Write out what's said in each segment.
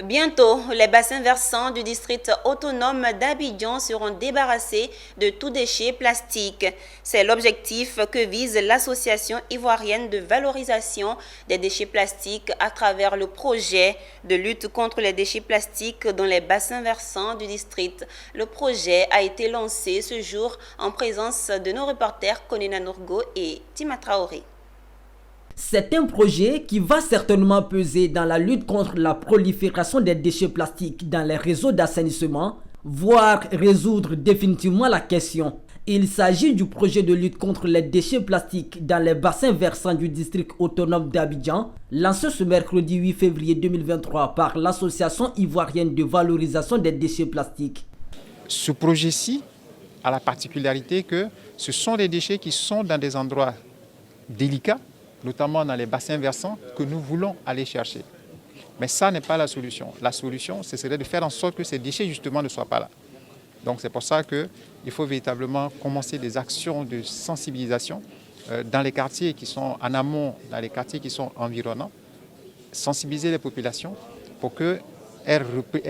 Bientôt, les bassins versants du district autonome d'Abidjan seront débarrassés de tout déchet plastique. C'est l'objectif que vise l'association ivoirienne de valorisation des déchets plastiques à travers le projet de lutte contre les déchets plastiques dans les bassins versants du district. Le projet a été lancé ce jour en présence de nos reporters Konina Nourgo et Tima Traoré. C'est un projet qui va certainement peser dans la lutte contre la prolifération des déchets plastiques dans les réseaux d'assainissement, voire résoudre définitivement la question. Il s'agit du projet de lutte contre les déchets plastiques dans les bassins versants du district autonome d'Abidjan, lancé ce mercredi 8 février 2023 par l'Association ivoirienne de valorisation des déchets plastiques. Ce projet-ci a la particularité que ce sont des déchets qui sont dans des endroits délicats, notamment dans les bassins versants, que nous voulons aller chercher. Mais ça n'est pas la solution. La solution, ce serait de faire en sorte que ces déchets, justement, ne soient pas là. Donc c'est pour ça qu'il faut véritablement commencer des actions de sensibilisation dans les quartiers qui sont en amont, dans les quartiers qui sont environnants, sensibiliser les populations pour qu'elles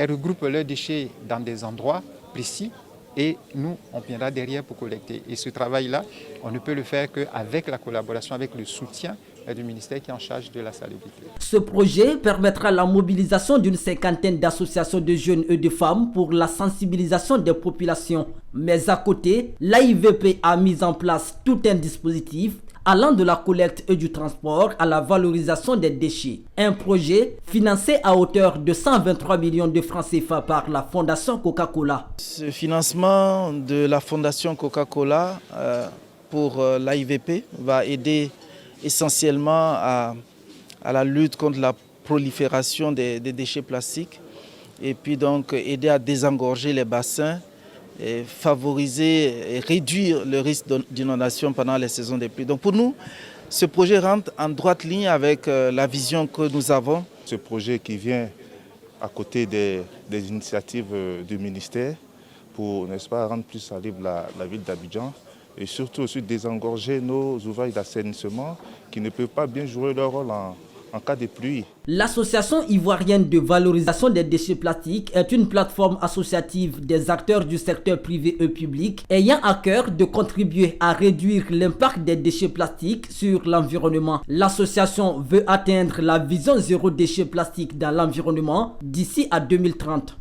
regroupent leurs déchets dans des endroits précis. Et nous, on viendra derrière pour collecter. Et ce travail-là, on ne peut le faire qu'avec la collaboration, avec le soutien du ministère qui est en charge de la salubrité. Ce projet permettra la mobilisation d'une cinquantaine d'associations de jeunes et de femmes pour la sensibilisation des populations. Mais à côté, l'AIVP a mis en place tout un dispositif allant de la collecte et du transport à la valorisation des déchets. Un projet financé à hauteur de 123 millions de francs CFA par la Fondation Coca-Cola. Ce financement de la Fondation Coca-Cola pour l'AIVP va aider essentiellement à la lutte contre la prolifération des déchets plastiques et puis donc aider à désengorger les bassins et favoriser et réduire le risque d'inondation pendant les saisons des pluies. Donc pour nous, ce projet rentre en droite ligne avec la vision que nous avons. Ce projet qui vient à côté des initiatives du ministère pour, n'est-ce pas, rendre plus libre la ville d'Abidjan et surtout aussi désengorger nos ouvrages d'assainissement qui ne peuvent pas bien jouer leur rôle en cas de pluie. L'Association ivoirienne de valorisation des déchets plastiques est une plateforme associative des acteurs du secteur privé et public ayant à cœur de contribuer à réduire l'impact des déchets plastiques sur l'environnement. L'association veut atteindre la vision zéro déchet plastique dans l'environnement d'ici à 2030.